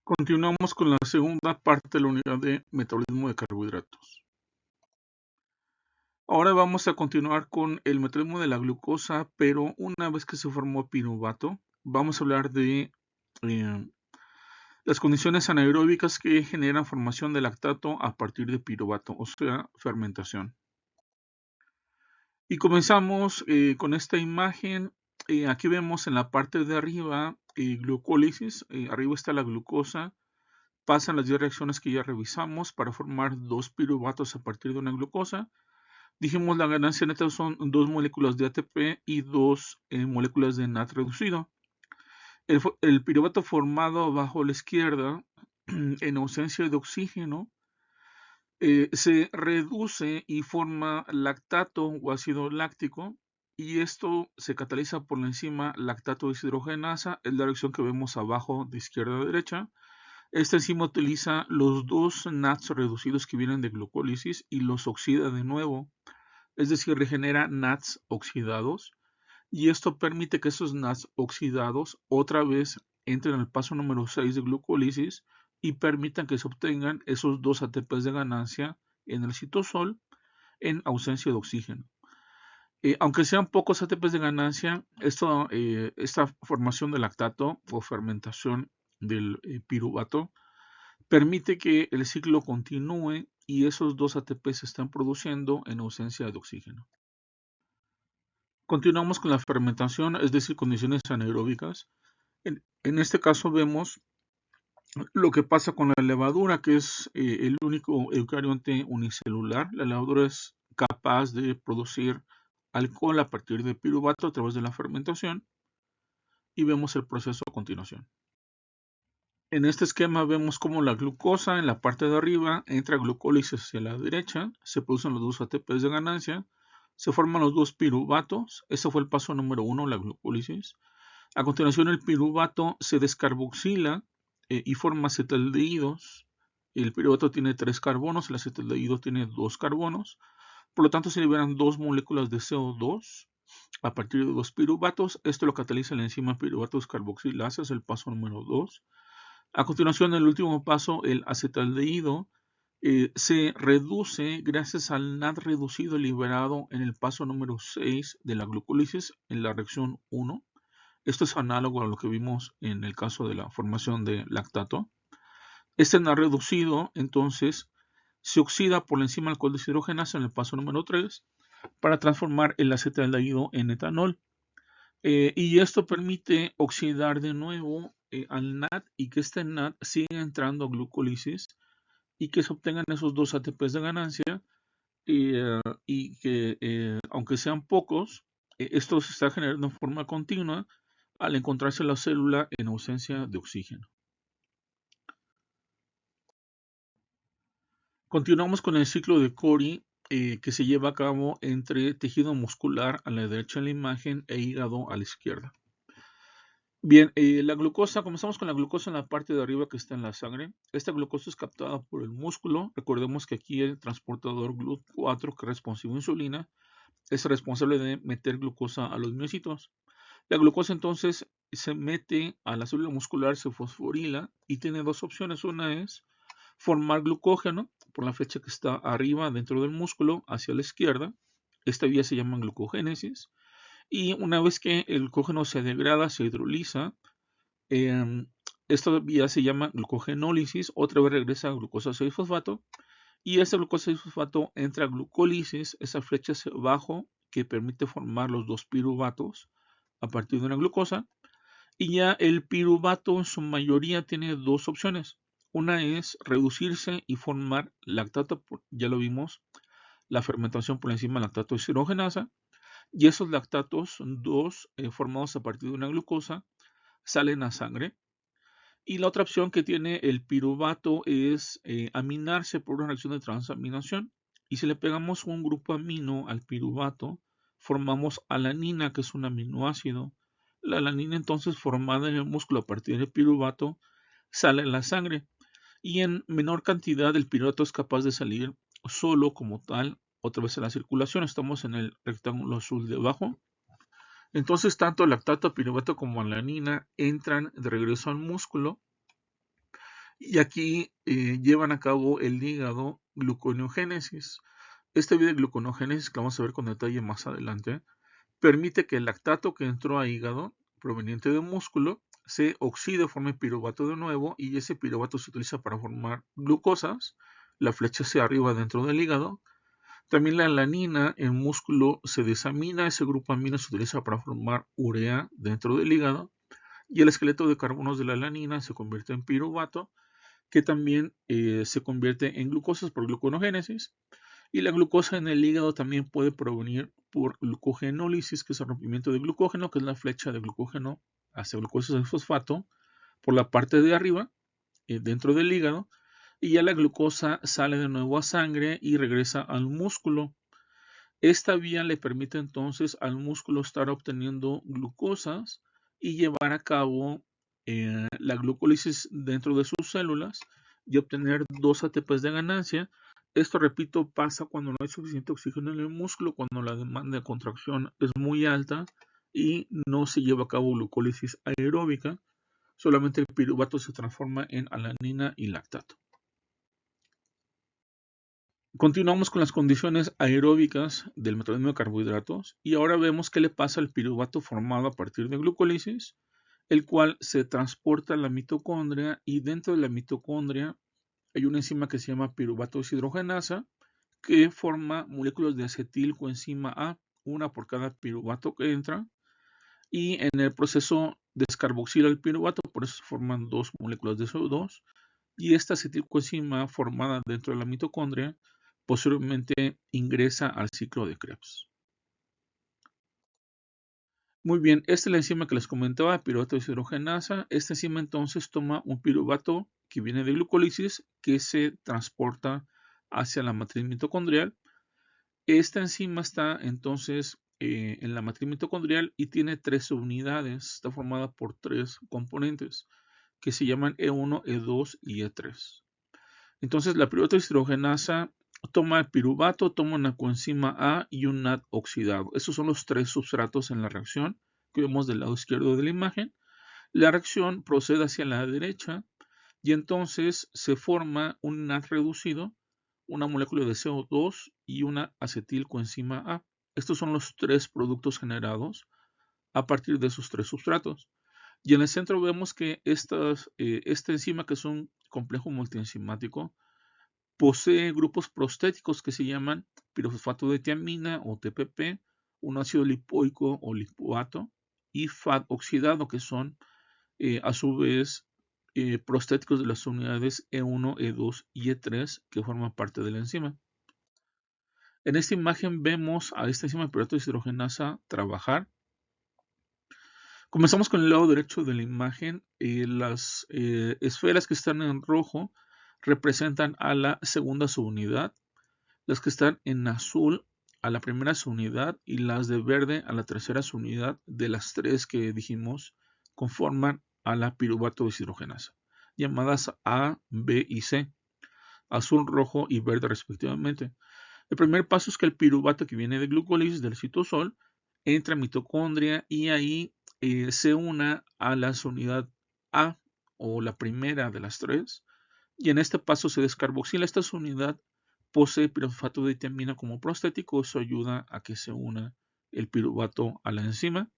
Continuamos con la segunda parte de la unidad de metabolismo de carbohidratos. Ahora vamos a continuar con el metabolismo de la glucosa, pero una vez que se formó piruvato, vamos a hablar de las condiciones anaeróbicas que generan formación de lactato a partir de piruvato, o sea, fermentación. Y comenzamos con esta imagen. Aquí vemos en la parte de arriba glucólisis. Arriba está la glucosa. Pasan las 10 reacciones que ya revisamos para formar 2 piruvatos a partir de una glucosa. Dijimos la ganancia neta son 2 moléculas de ATP y 2 moléculas de NAD reducido. El piruvato formado bajo la izquierda, en ausencia de oxígeno, se reduce y forma lactato o ácido láctico, y esto se cataliza por la enzima lactato deshidrogenasa, es la reacción que vemos abajo de izquierda a derecha. Esta enzima utiliza los 2 NADs reducidos que vienen de glucólisis y los oxida de nuevo, es decir, regenera NADs oxidados, y esto permite que esos NADs oxidados otra vez entren al paso número 6 de glucólisis y permitan que se obtengan esos 2 ATPs de ganancia en el citosol en ausencia de oxígeno. Aunque sean pocos ATPs de ganancia, esta formación de lactato o fermentación del piruvato permite que el ciclo continúe y esos 2 ATP se están produciendo en ausencia de oxígeno. Continuamos con la fermentación, es decir, condiciones anaeróbicas. En este caso vemos lo que pasa con la levadura, que es el único eucarionte unicelular. La levadura es capaz de producir alcohol a partir de piruvato a través de la fermentación, y vemos el proceso a continuación. En este esquema vemos cómo la glucosa en la parte de arriba entra glucólisis hacia la derecha, se producen los 2 ATPs de ganancia, se forman los 2 piruvatos. Ese fue el paso número 1, la glucólisis. A continuación el piruvato se descarboxila y forma acetaldehídos. El piruvato tiene 3 carbonos, el acetaldehído tiene 2 carbonos. Por lo tanto se liberan 2 moléculas de CO2 a partir de 2 piruvatos. Esto lo cataliza la enzima piruvato descarboxilasa, es el paso número 2. A continuación, el último paso, el acetaldehído, se reduce gracias al NAD reducido liberado en el paso número 6 de la glucólisis en la reacción 1. Esto es análogo a lo que vimos en el caso de la formación de lactato. Este NAD reducido, entonces, se oxida por la enzima alcohol deshidrogenasa en el paso número 3 para transformar el acetaldehído en etanol. Y esto permite oxidar de nuevo al NAD y que este NAD siga entrando a glucólisis y que se obtengan esos 2 ATPs de ganancia y que aunque sean pocos, esto se está generando en forma continua al encontrarse la célula en ausencia de oxígeno. Continuamos con el ciclo de Cori que se lleva a cabo entre tejido muscular a la derecha en la imagen e hígado a la izquierda. Bien, la glucosa, comenzamos con la glucosa en la parte de arriba que está en la sangre. Esta glucosa es captada por el músculo. Recordemos que aquí el transportador GLUT4, que es responsivo a insulina, es responsable de meter glucosa a los miocitos. La glucosa entonces se mete a la célula muscular, se fosforila y tiene 2 opciones. Una es formar glucógeno por la flecha que está arriba dentro del músculo hacia la izquierda. Esta vía se llama glucogénesis. Y una vez que el glucógeno se degrada, se hidroliza, esta vía se llama glucogenólisis. Otra vez regresa a glucosa 6-fosfato. Y esta glucosa 6-fosfato entra a glucólisis, esa flecha hacia abajo que permite formar los 2 piruvatos a partir de una glucosa. Y ya el piruvato en su mayoría tiene 2 opciones. Una es reducirse y formar lactato, ya lo vimos, la fermentación por la enzima lactato deshidrogenasa. Y esos lactatos, 2 formados a partir de una glucosa, salen a sangre. Y la otra opción que tiene el piruvato es aminarse por una reacción de transaminación. Y si le pegamos un grupo amino al piruvato, formamos alanina, que es un aminoácido. La alanina entonces formada en el músculo a partir del piruvato sale en la sangre. Y en menor cantidad el piruvato es capaz de salir solo como tal otra vez en la circulación. Estamos en el rectángulo azul de abajo. Entonces tanto lactato, piruvato como alanina entran de regreso al músculo Y aquí llevan a cabo el hígado gluconeogénesis. Esta vía de gluconeogénesis, que vamos a ver con detalle más adelante, permite que el lactato que entró a hígado, proveniente del músculo, se oxide, forme piruvato de nuevo, y ese piruvato se utiliza para formar glucosas. La flecha hacia arriba dentro del hígado. También la alanina en músculo se desamina, ese grupo amino se utiliza para formar urea dentro del hígado, y el esqueleto de carbonos de la alanina se convierte en piruvato, que también se convierte en glucosas por gluconogénesis. Y la glucosa en el hígado también puede provenir por glucogenólisis, que es el rompimiento de glucógeno, que es la flecha de glucógeno hacia glucosa de fosfato por la parte de arriba, dentro del hígado, y ya la glucosa sale de nuevo a sangre y regresa al músculo. Esta vía le permite entonces al músculo estar obteniendo glucosas y llevar a cabo la glucólisis dentro de sus células y obtener 2 ATPs de ganancia. Esto, repito, pasa cuando no hay suficiente oxígeno en el músculo, cuando la demanda de contracción es muy alta y no se lleva a cabo glucólisis aeróbica. Solamente el piruvato se transforma en alanina y lactato. Continuamos con las condiciones aeróbicas del metabolismo de carbohidratos y ahora vemos qué le pasa al piruvato formado a partir de glucólisis, el cual se transporta a la mitocondria, y dentro de la mitocondria hay una enzima que se llama piruvato deshidrogenasa, que forma moléculas de acetilcoenzima A, una por cada piruvato que entra, y en el proceso descarboxila el piruvato, por eso se forman 2 moléculas de CO2, y esta acetilcoenzima formada dentro de la mitocondria posteriormente ingresa al ciclo de Krebs. Muy bien, esta es la enzima que les comentaba, piruvato deshidrogenasa. Esta enzima entonces toma un piruvato que viene de glucólisis, que se transporta hacia la matriz mitocondrial. Esta enzima está entonces en la matriz mitocondrial y tiene 3 subunidades. Está formada por 3 componentes que se llaman E1, E2 y E3. Entonces la piruvato deshidrogenasa toma el piruvato, toma una coenzima A y un NAD oxidado. Esos son los 3 substratos en la reacción que vemos del lado izquierdo de la imagen. La reacción procede hacia la derecha y entonces se forma un NAD reducido, una molécula de CO2 y una acetilcoenzima A. Estos son los 3 productos generados a partir de esos 3 substratos. Y en el centro vemos que esta enzima, que es un complejo multienzimático, posee grupos prostéticos que se llaman pirofosfato de tiamina o TPP, un ácido lipoico o lipoato y FAT oxidado, que son a su vez prostéticos de las unidades E1, E2 y E3 que forman parte de la enzima. En esta imagen vemos a esta enzima de piruvato deshidrogenasa trabajar. Comenzamos con el lado derecho de la imagen. Las esferas que están en rojo representan a la segunda subunidad, las que están en azul a la primera subunidad y las de verde a la tercera subunidad. De las 3 que dijimos conforman a la piruvato deshidrogenasa, llamadas A, B y C, azul, rojo y verde respectivamente. El primer paso es que el piruvato, que viene de glucólisis del citosol, entra a mitocondria y ahí se una a la unidad A, o la primera de las 3, y en este paso se descarboxila. Esta unidad posee pirofosfato de tiamina como prostético, eso ayuda a que se una el piruvato a la enzima.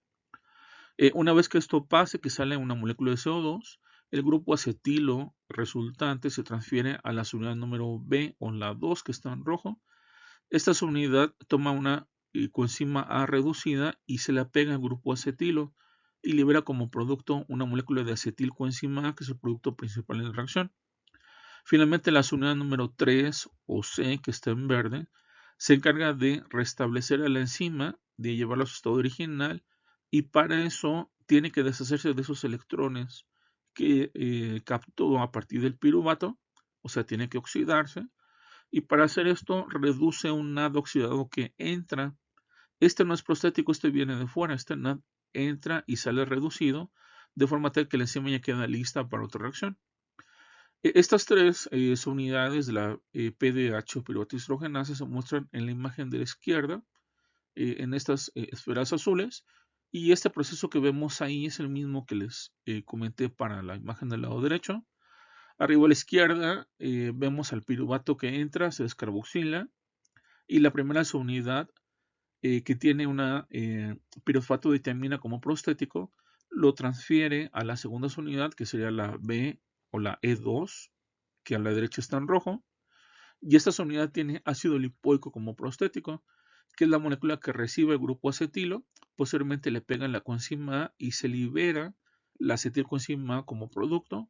Una vez que esto pase, que sale una molécula de CO2, el grupo acetilo resultante se transfiere a la unidad número B, o la 2, que está en rojo. Esta subunidad toma una coenzima A reducida y se la pega al grupo acetilo y libera como producto una molécula de acetilcoenzima A, que es el producto principal de la reacción. Finalmente, la unidad número 3 o C, que está en verde, se encarga de restablecer a la enzima, de llevarla a su estado original, y para eso tiene que deshacerse de esos electrones que captó a partir del piruvato, o sea, tiene que oxidarse. Y para hacer esto reduce un NAD oxidado que entra. Este no es prostético, este viene de fuera. Este NAD entra y sale reducido, de forma tal que la enzima ya queda lista para otra reacción. Estas 3 subunidades de la PDH o piruvato deshidrogenasa se muestran en la imagen de la izquierda, en estas esferas azules. Y este proceso que vemos ahí es el mismo que les comenté para la imagen del lado derecho. Arriba a la izquierda vemos al piruvato que entra, se descarboxila y la primera subunidad que tiene una piruvato de tiamina como prostético lo transfiere a la segunda subunidad que sería la B o la E2 que a la derecha está en rojo y esta subunidad tiene ácido lipoico como prostético que es la molécula que recibe el grupo acetilo, posteriormente le pegan la coenzima A y se libera la acetilcoenzima A como producto.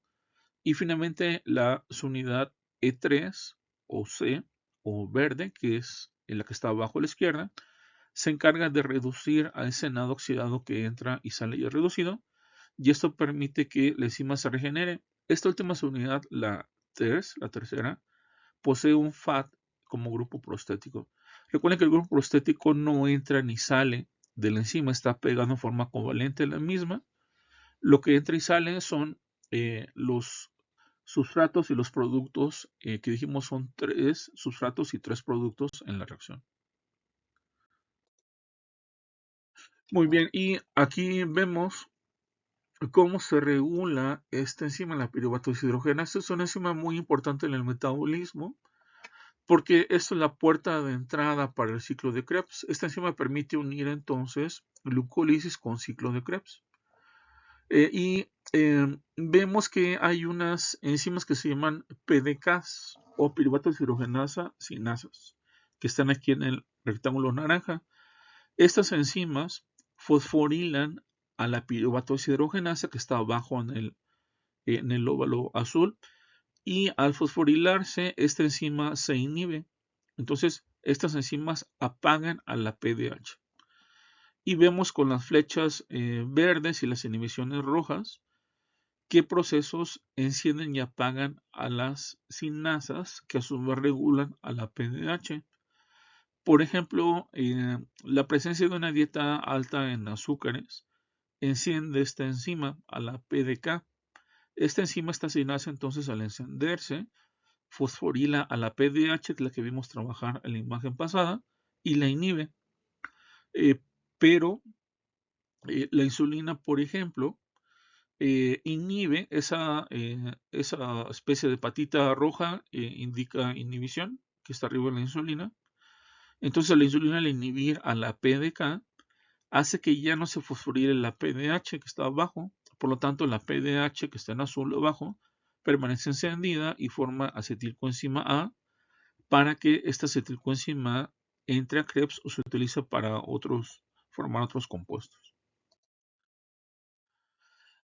Y finalmente la subunidad E3 o C o verde, que es la que está abajo a la izquierda, se encarga de reducir a ese nado oxidado que entra y sale ya reducido, y esto permite que la enzima se regenere. Esta última subunidad, la 3, la tercera, posee un FAT como grupo prostético. Recuerden que el grupo prostético no entra ni sale de la enzima, está pegado en forma covalente a la misma. Lo que entra y sale son los sustratos y los productos que dijimos son 3 sustratos y 3 productos en la reacción. Muy bien, y aquí vemos cómo se regula esta enzima, la piruvato deshidrogenasa. Es una enzima muy importante en el metabolismo porque esto es la puerta de entrada para el ciclo de Krebs. Esta enzima permite unir entonces glucólisis con ciclo de Krebs. Vemos que hay unas enzimas que se llaman PDCas o piruvato deshidrogenasa sinasas, que están aquí en el rectángulo naranja. Estas enzimas fosforilan a la piruvato deshidrogenasa que está abajo en el óvalo azul y al fosforilarse esta enzima se inhibe. Entonces estas enzimas apagan a la PDH. Y vemos con las flechas verdes y las inhibiciones rojas qué procesos encienden y apagan a las sinasas que a su vez regulan a la PDH. Por ejemplo, la presencia de una dieta alta en azúcares enciende esta enzima a la PDK. Esta enzima, esta sinasa, entonces al encenderse, fosforila a la PDH, que es la que vimos trabajar en la imagen pasada, y la inhibe. Pero la insulina, por ejemplo, inhibe esa especie de patita roja, indica inhibición, que está arriba de la insulina. Entonces la insulina al inhibir a la PDK hace que ya no se fosforile la PDH que está abajo, por lo tanto la PDH que está en azul abajo permanece encendida y forma acetilcoenzima A para que esta acetilcoenzima A entre a Krebs o se utiliza para formar otros compuestos.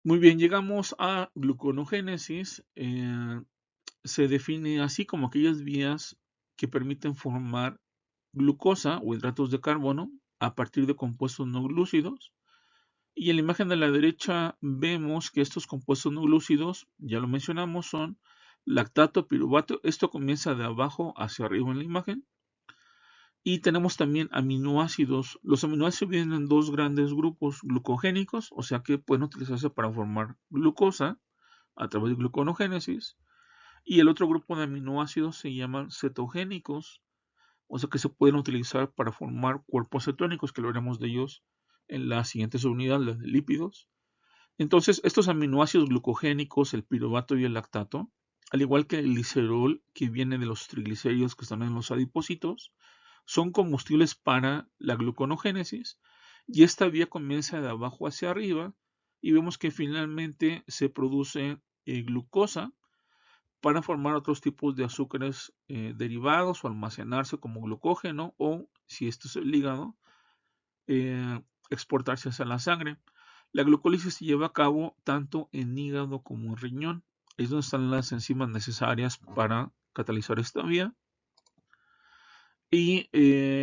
Muy bien, llegamos a gluconogénesis. Se define así como aquellas vías que permiten formar glucosa o hidratos de carbono a partir de compuestos no glúcidos. Y en la imagen de la derecha vemos que estos compuestos no glúcidos, ya lo mencionamos, son lactato, piruvato. Esto comienza de abajo hacia arriba en la imagen. Y tenemos también aminoácidos. Los aminoácidos vienen en dos grandes grupos glucogénicos, o sea que pueden utilizarse para formar glucosa a través de gluconogénesis. Y el otro grupo de aminoácidos se llaman cetogénicos, o sea que se pueden utilizar para formar cuerpos cetónicos, que lo veremos de ellos en la siguiente subunidad, la de lípidos. Entonces, estos aminoácidos glucogénicos, el piruvato y el lactato, al igual que el glicerol que viene de los triglicéridos que están en los adipocitos, son combustibles para la gluconogénesis y esta vía comienza de abajo hacia arriba y vemos que finalmente se produce glucosa para formar otros tipos de azúcares derivados o almacenarse como glucógeno o, si esto es el hígado, exportarse hacia la sangre. La glucólisis se lleva a cabo tanto en hígado como en riñón. Es donde están las enzimas necesarias para catalizar esta vía. Y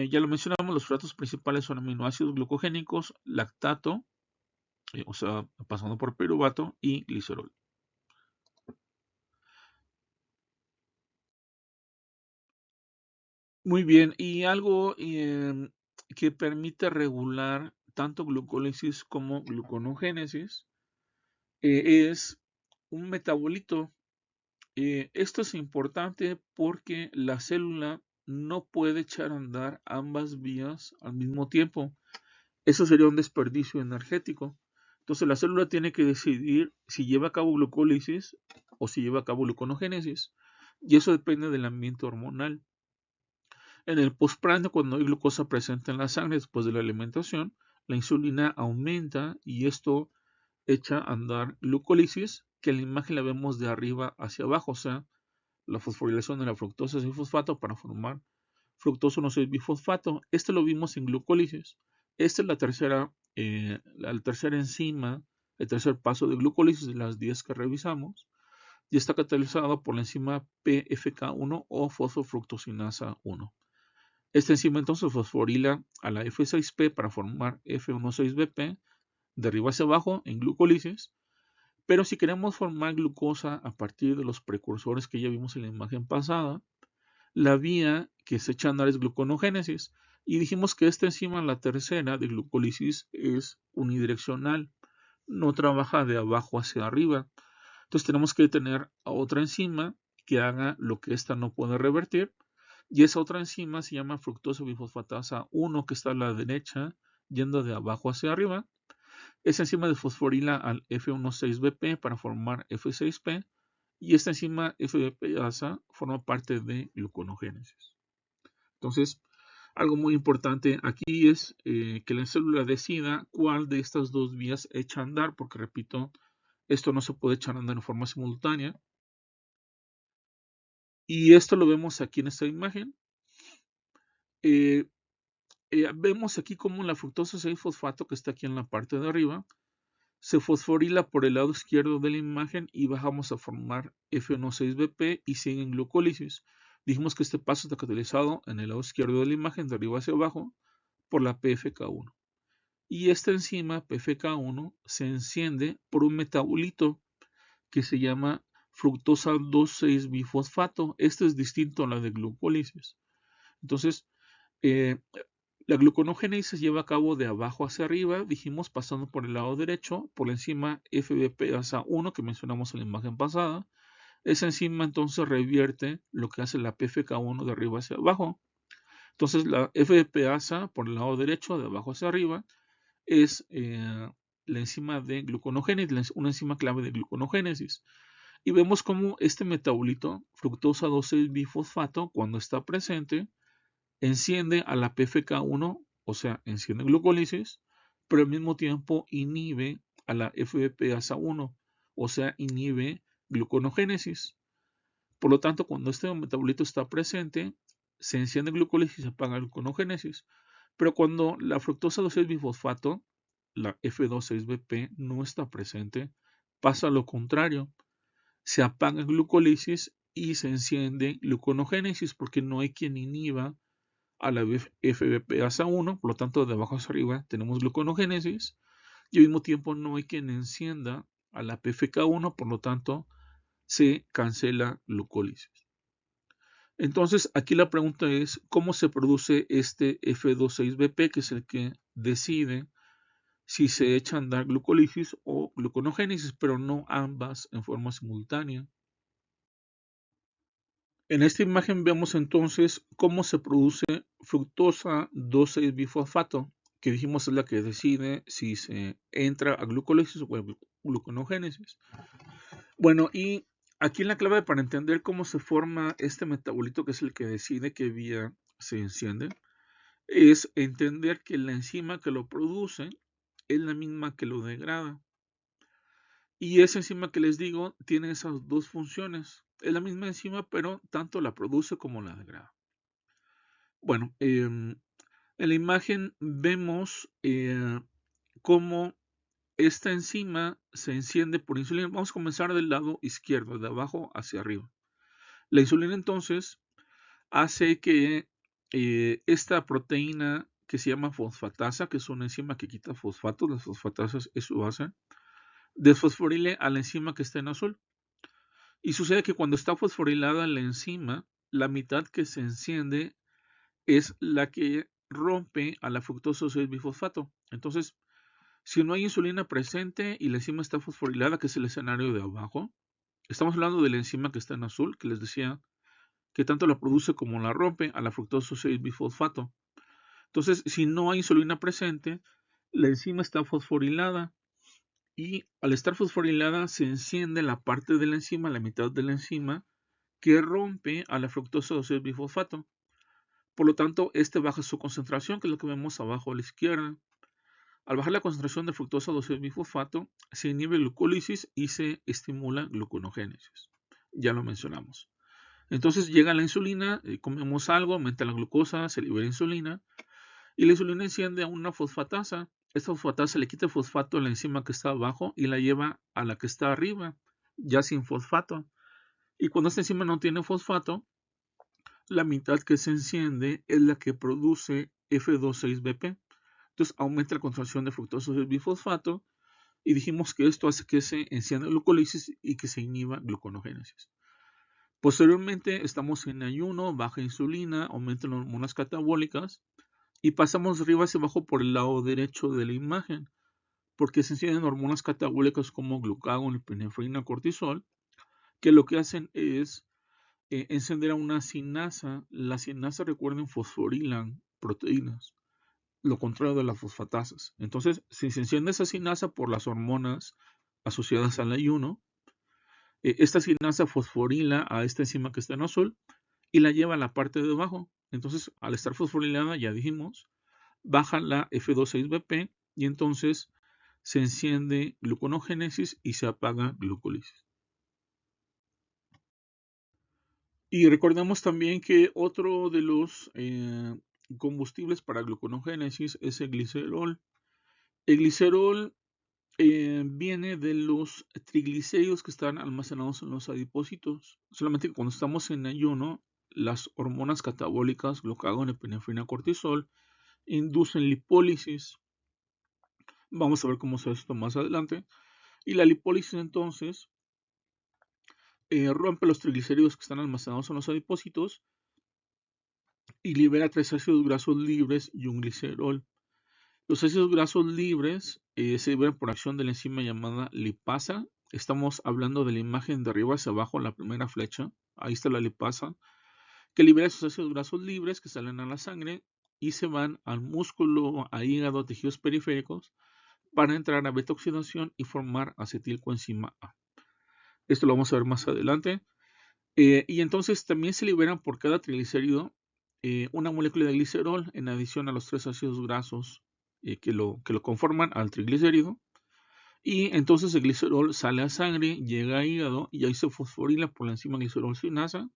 ya lo mencionamos, los sustratos principales son aminoácidos glucogénicos, lactato, o sea, pasando por piruvato y glicerol. Muy bien, y algo que permite regular tanto glucólisis como gluconogénesis es un metabolito. Esto es importante porque la célula no puede echar a andar ambas vías al mismo tiempo. Eso sería un desperdicio energético. Entonces la célula tiene que decidir si lleva a cabo glucólisis o si lleva a cabo gluconogénesis. Y eso depende del ambiente hormonal. En el postprandio, cuando hay glucosa presente en la sangre después de la alimentación, la insulina aumenta y esto echa a andar glucólisis, que en la imagen la vemos de arriba hacia abajo, o sea, la fosforilación de la fructosa 6-fosfato para formar fructosa 1,6-bifosfato. Este lo vimos en glucólisis. Esta es la tercera enzima, el tercer paso de glucólisis de las 10 que revisamos, y está catalizado por la enzima PFK1 o fosfofructosinasa 1. Esta enzima entonces fosforila a la F6P para formar F16BP de arriba hacia abajo en glucólisis, pero si queremos formar glucosa a partir de los precursores que ya vimos en la imagen pasada, la vía que se echa a andar es gluconogénesis. Y dijimos que esta enzima, la tercera de glucólisis, es unidireccional, no trabaja de abajo hacia arriba. Entonces tenemos que tener a otra enzima que haga lo que esta no puede revertir. Y esa otra enzima se llama fructosa bifosfatasa 1, que está a la derecha, yendo de abajo hacia arriba. Esa enzima desfosforila al F16BP para formar F6P. Y esta enzima FBPasa forma parte de gluconogénesis. Entonces, algo muy importante aquí es que la célula decida cuál de estas dos vías echa a andar, porque repito, esto no se puede echar a andar en forma simultánea. Y esto lo vemos aquí en esta imagen. Vemos aquí como la fructosa 6-fosfato, que está aquí en la parte de arriba, se fosforila por el lado izquierdo de la imagen y bajamos a formar F16BP y sigue en glucólisis. Dijimos que este paso está catalizado en el lado izquierdo de la imagen, de arriba hacia abajo, por la PFK1. Y esta enzima PFK1 se enciende por un metabolito que se llama fructosa 2,6-bifosfato. Este es distinto a la de glucólisis. Entonces, la gluconogénesis se lleva a cabo de abajo hacia arriba, dijimos, pasando por el lado derecho, por la enzima FBPasa1 que mencionamos en la imagen pasada. Esa enzima entonces revierte lo que hace la PFK1 de arriba hacia abajo. Entonces la FBPasa por el lado derecho, de abajo hacia arriba, es la enzima de gluconogénesis, una enzima clave de gluconogénesis. Y vemos cómo este metabolito, fructosa 2,6-bifosfato, cuando está presente, enciende a la PFK1, o sea, enciende glucólisis, pero al mismo tiempo inhibe a la FBPasa1, o sea, inhibe gluconogénesis. Por lo tanto, cuando este metabolito está presente, se enciende glucólisis y se apaga gluconogénesis. Pero cuando la fructosa 2,6-bifosfato, la F26BP, no está presente, pasa lo contrario. Se apaga glucólisis y se enciende gluconogénesis porque no hay quien inhiba a la FBPasa1, por lo tanto de abajo hacia arriba tenemos gluconogénesis y al mismo tiempo no hay quien encienda a la PFK1, por lo tanto se cancela glucólisis. Entonces aquí la pregunta es ¿cómo se produce este F26BP, que es el que decide si se echa a andar glucólisis o gluconogénesis, pero no ambas en forma simultánea? En esta imagen vemos entonces cómo se produce fructosa 2,6-bifosfato, que dijimos es la que decide si se entra a glucólisis o a gluconogénesis. Bueno, y aquí la clave para entender cómo se forma este metabolito, que es el que decide qué vía se enciende, es entender que la enzima que lo produce es la misma que lo degrada. Y esa enzima que les digo tiene esas dos funciones. Es la misma enzima, pero tanto la produce como la degrada. Bueno, en la imagen vemos cómo esta enzima se enciende por insulina. Vamos a comenzar del lado izquierdo, de abajo hacia arriba. La insulina entonces hace que esta proteína que se llama fosfatasa, que es una enzima que quita fosfatos, las fosfatasas es su base, desfosforile a la enzima que está en azul. Y sucede que cuando está fosforilada la enzima, la mitad que se enciende es la que rompe a la fructosa 6-bifosfato. Entonces, si no hay insulina presente y la enzima está fosforilada, que es el escenario de abajo, estamos hablando de la enzima que está en azul, que les decía que tanto la produce como la rompe a la fructosa 6-bifosfato. Entonces, si no hay insulina presente, la enzima está fosforilada y al estar fosforilada se enciende la parte de la enzima, la mitad de la enzima, que rompe a la fructosa 2,6-bifosfato. Por lo tanto, este baja su concentración, que es lo que vemos abajo a la izquierda. Al bajar la concentración de fructosa 2,6-bifosfato, se inhibe glucólisis y se estimula gluconogénesis. Ya lo mencionamos. Entonces llega la insulina, comemos algo, aumenta la glucosa, se libera insulina, y la insulina enciende a una fosfatasa. Esta fosfatasa le quita el fosfato a la enzima que está abajo y la lleva a la que está arriba, ya sin fosfato. Y cuando esta enzima no tiene fosfato, la mitad que se enciende es la que produce F2,6-BP. Entonces aumenta la concentración de fructosa bifosfato y dijimos que esto hace que se encienda la glucólisis y que se inhiba gluconogénesis. Posteriormente estamos en ayuno, baja insulina, aumentan las hormonas catabólicas y pasamos de arriba hacia abajo por el lado derecho de la imagen, porque se encienden hormonas catabólicas como glucagón, epinefrina, cortisol, que lo que hacen es encender a una cinasa. La cinasa, recuerden, fosforilan proteínas, lo contrario de las fosfatasas. Entonces, si se enciende esa cinasa por las hormonas asociadas al ayuno, esta cinasa fosforila a esta enzima que está en azul y la lleva a la parte de abajo. Entonces, al estar fosforilada, ya dijimos, baja la F2,6-BP y entonces se enciende gluconogénesis y se apaga glucólisis. Y recordemos también que otro de los combustibles para gluconogénesis es el glicerol. El glicerol viene de los triglicéridos que están almacenados en los adipocitos. Solamente que cuando estamos en ayuno, las hormonas catabólicas, glucagón, epinefrina, cortisol, inducen lipólisis. Vamos a ver cómo se hace esto más adelante. Y la lipólisis entonces rompe los triglicéridos que están almacenados en los adipocitos y libera 3 ácidos grasos libres y un glicerol. Los ácidos grasos libres se liberan por acción de la enzima llamada lipasa. Estamos hablando de la imagen de arriba hacia abajo, la primera flecha. Ahí está la lipasa, que libera esos ácidos grasos libres que salen a la sangre y se van al músculo, a hígado, a tejidos periféricos, para entrar a beta-oxidación y formar acetilcoenzima A. Esto lo vamos a ver más adelante. Y entonces también se liberan por cada triglicérido una molécula de glicerol en adición a los 3 ácidos grasos que lo conforman al triglicérido. Y entonces el glicerol sale a sangre, llega a hígado y ahí se fosforila por la enzima glicerol sinasa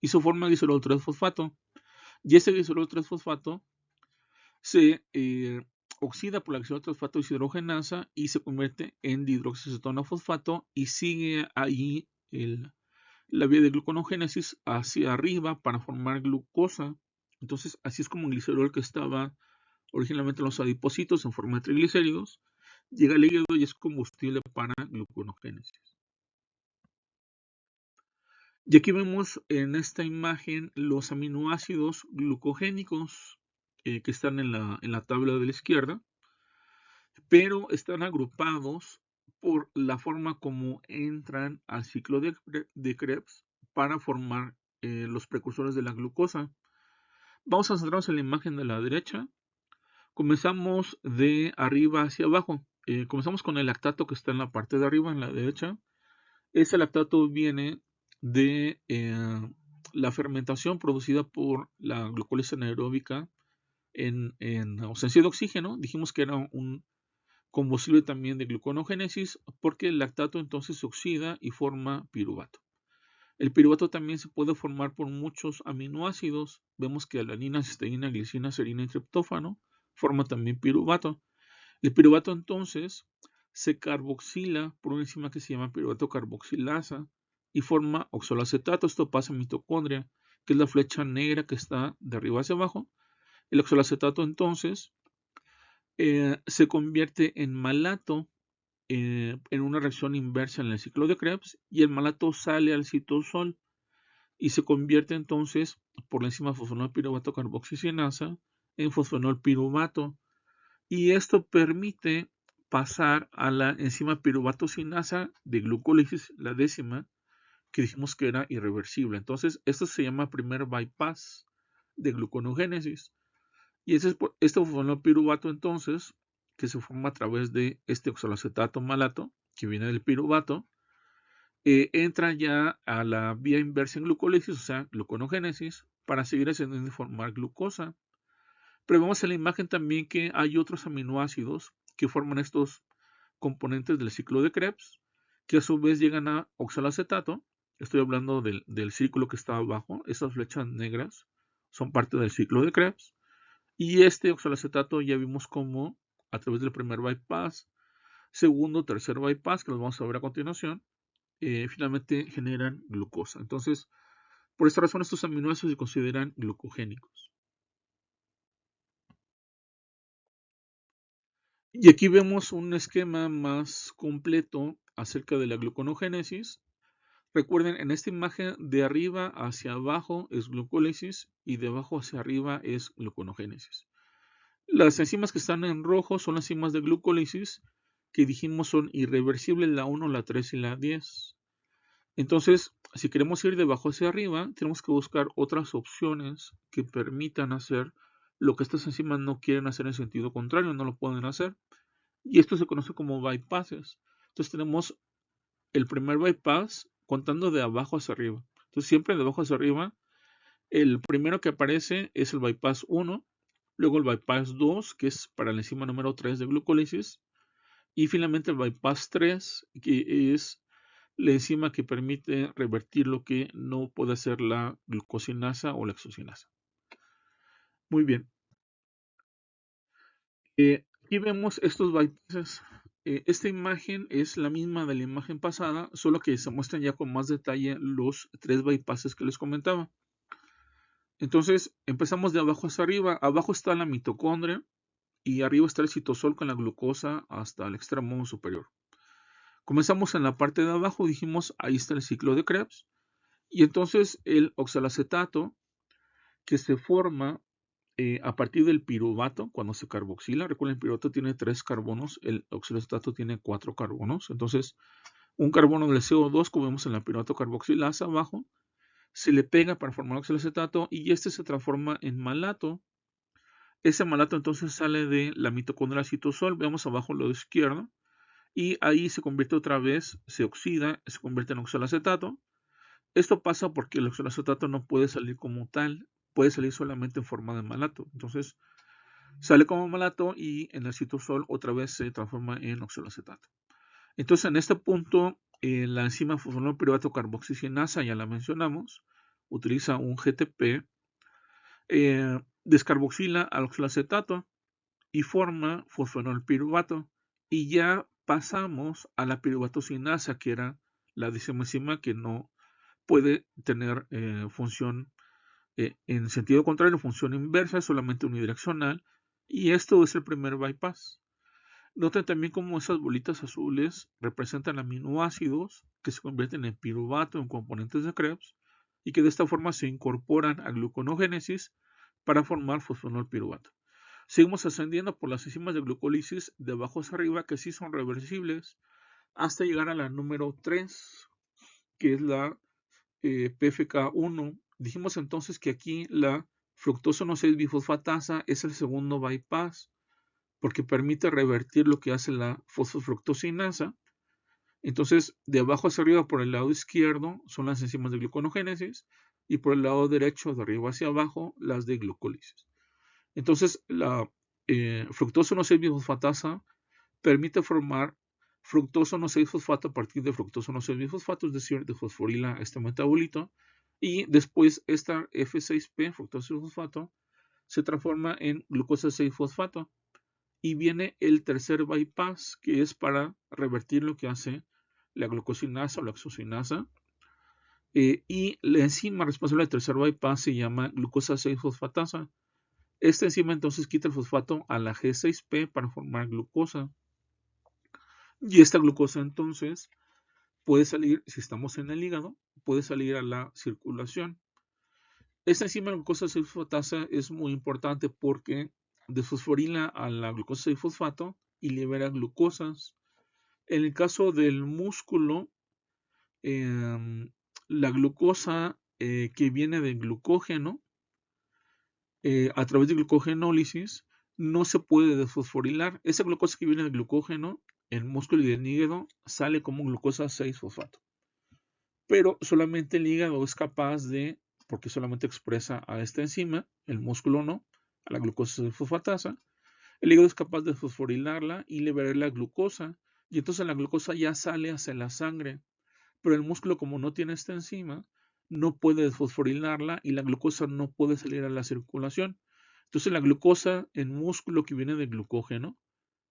y se forma glicerol 3-fosfato. Y ese glicerol 3-fosfato se oxida por la glicerol 3-fosfato deshidrogenasa y se convierte en dihidroxicetona fosfato y sigue ahí la vía de gluconogénesis hacia arriba para formar glucosa. Entonces, así es como el glicerol que estaba originalmente en los adipocitos en forma de triglicéridos, llega al hígado y es combustible para gluconogénesis. Y aquí vemos en esta imagen los aminoácidos glucogénicos que están en la tabla de la izquierda, pero están agrupados por la forma como entran al ciclo de Krebs para formar los precursores de la glucosa. Vamos a centrarnos en la imagen de la derecha. Comenzamos de arriba hacia abajo. Comenzamos con el lactato que está en la parte de arriba, en la derecha. Ese lactato viene de la fermentación producida por la glucólisis anaeróbica en ausencia de oxígeno. Dijimos que era un combustible también de gluconogénesis porque el lactato entonces se oxida y forma piruvato. El piruvato también se puede formar por muchos aminoácidos. Vemos que alanina, cisteína, glicina, serina y triptófano forma también piruvato. El piruvato entonces se carboxila por una enzima que se llama piruvato carboxilasa y forma oxalacetato. Esto pasa en mitocondria, que es la flecha negra que está de arriba hacia abajo. El oxalacetato entonces se convierte en malato en una reacción inversa en el ciclo de Krebs y el malato sale al citosol y se convierte entonces por la enzima fosfonol piruvato carboxicinasa en fosfonol piruvato. Y esto permite pasar a la enzima piruvato sinasa de glucólisis, la décima, que dijimos que era irreversible. Entonces, esto se llama primer bypass de gluconogénesis. Y este fosfonol piruvato entonces que se forma a través de este oxalacetato malato, que viene del piruvato, entra ya a la vía inversa en glucólisis, o sea, gluconogénesis, para seguir ascendiendo y formar glucosa. Pero vemos en la imagen también que hay otros aminoácidos que forman estos componentes del ciclo de Krebs, que a su vez llegan a oxalacetato. Estoy hablando del círculo que está abajo. Esas flechas negras son parte del ciclo de Krebs. Y este oxalacetato ya vimos cómo a través del primer bypass, segundo, tercer bypass, que los vamos a ver a continuación, finalmente generan glucosa. Entonces, por esta razón estos aminoácidos se consideran glucogénicos. Y aquí vemos un esquema más completo acerca de la gluconogénesis. Recuerden, en esta imagen de arriba hacia abajo es glucólisis y de abajo hacia arriba es gluconogénesis. Las enzimas que están en rojo son las enzimas de glucólisis que dijimos son irreversibles, la 1, la 3 y la 10. Entonces, si queremos ir de abajo hacia arriba, tenemos que buscar otras opciones que permitan hacer lo que estas enzimas no quieren hacer en sentido contrario, no lo pueden hacer. Y esto se conoce como bypasses. Entonces tenemos el primer bypass contando de abajo hacia arriba. Entonces siempre de abajo hacia arriba, el primero que aparece es el bypass 1, luego el bypass 2, que es para la enzima número 3 de glucólisis, y finalmente el bypass 3, que es la enzima que permite revertir lo que no puede hacer la glucosinasa o la exocinasa. Muy bien. Aquí vemos estos bypasses. Esta imagen es la misma de la imagen pasada, solo que se muestran ya con más detalle los 3 bypasses que les comentaba. Entonces, empezamos de abajo hacia arriba. Abajo está la mitocondria y arriba está el citosol con la glucosa hasta el extremo superior. Comenzamos en la parte de abajo, dijimos, ahí está el ciclo de Krebs. Y entonces el oxalacetato que se forma a partir del piruvato, cuando se carboxila. Recuerden, el piruvato tiene 3 carbonos, el oxalacetato tiene 4 carbonos. Entonces, un carbono del CO2, como vemos en la piruvato carboxilasa abajo, se le pega para formar oxalacetato y este se transforma en malato. Ese malato entonces sale de la mitocondria citosol, veamos abajo el lado izquierdo, y ahí se convierte otra vez, se oxida, se convierte en oxalacetato. Esto pasa porque el oxalacetato no puede salir como tal, puede salir solamente en forma de malato. Entonces, sale como malato y en el citosol otra vez se transforma en oxalacetato. Entonces, en este punto, la enzima fosfonol piruvato carboxigenasa, ya la mencionamos, utiliza un GTP, descarboxila al oxalacetato y forma fosfonol piruvato. Y ya pasamos a la piruvatocinasa, que era la décima enzima que no puede tener función en sentido contrario, función inversa, solamente unidireccional. Y esto es el primer bypass. Noten también cómo esas bolitas azules representan aminoácidos que se convierten en piruvato en componentes de Krebs y que de esta forma se incorporan a gluconogénesis para formar fosfonol piruvato. Seguimos ascendiendo por las enzimas de glucólisis de abajo hacia arriba que sí son reversibles hasta llegar a la número 3, que es la PFK1. Dijimos entonces que aquí la fructosa 1,6-bifosfatasa es el segundo bypass porque permite revertir lo que hace la fosfofructosinasa. Entonces, de abajo hacia arriba por el lado izquierdo son las enzimas de gluconogénesis y por el lado derecho, de arriba hacia abajo, las de glucólisis. Entonces, la fructosa 1,6-bifosfatasa permite formar fructosa 1,6-fosfato a partir de fructosa 1,6-bifosfato, es decir, de fosforila este metabolito, y después esta F6P, fructosa 6-fosfato, se transforma en glucosa 6-fosfato. Y viene el tercer bypass, que es para revertir lo que hace la glucosinasa o la exocinasa. Y la enzima responsable del tercer bypass se llama glucosa 6-fosfatasa. Esta enzima entonces quita el fosfato a la G6P para formar glucosa. Y esta glucosa entonces puede salir, si estamos en el hígado, puede salir a la circulación. Esta enzima glucosa 6-fosfatasa es muy importante porque desfosforila a la glucosa 6-fosfato y libera glucosas. En el caso del músculo, la glucosa que viene del glucógeno, a través de glucogenólisis, no se puede desfosforilar. Esa glucosa que viene del glucógeno, el músculo y el hígado, sale como glucosa 6-fosfato. Pero solamente el hígado es capaz de, porque solamente expresa a esta enzima, el músculo no, a la glucosa 6-fosfatasa, el hígado es capaz de fosforilarla y liberar la glucosa, y entonces la glucosa ya sale hacia la sangre. Pero el músculo, como no tiene esta enzima, no puede desfosforilarla y la glucosa no puede salir a la circulación. Entonces la glucosa en músculo que viene del glucógeno,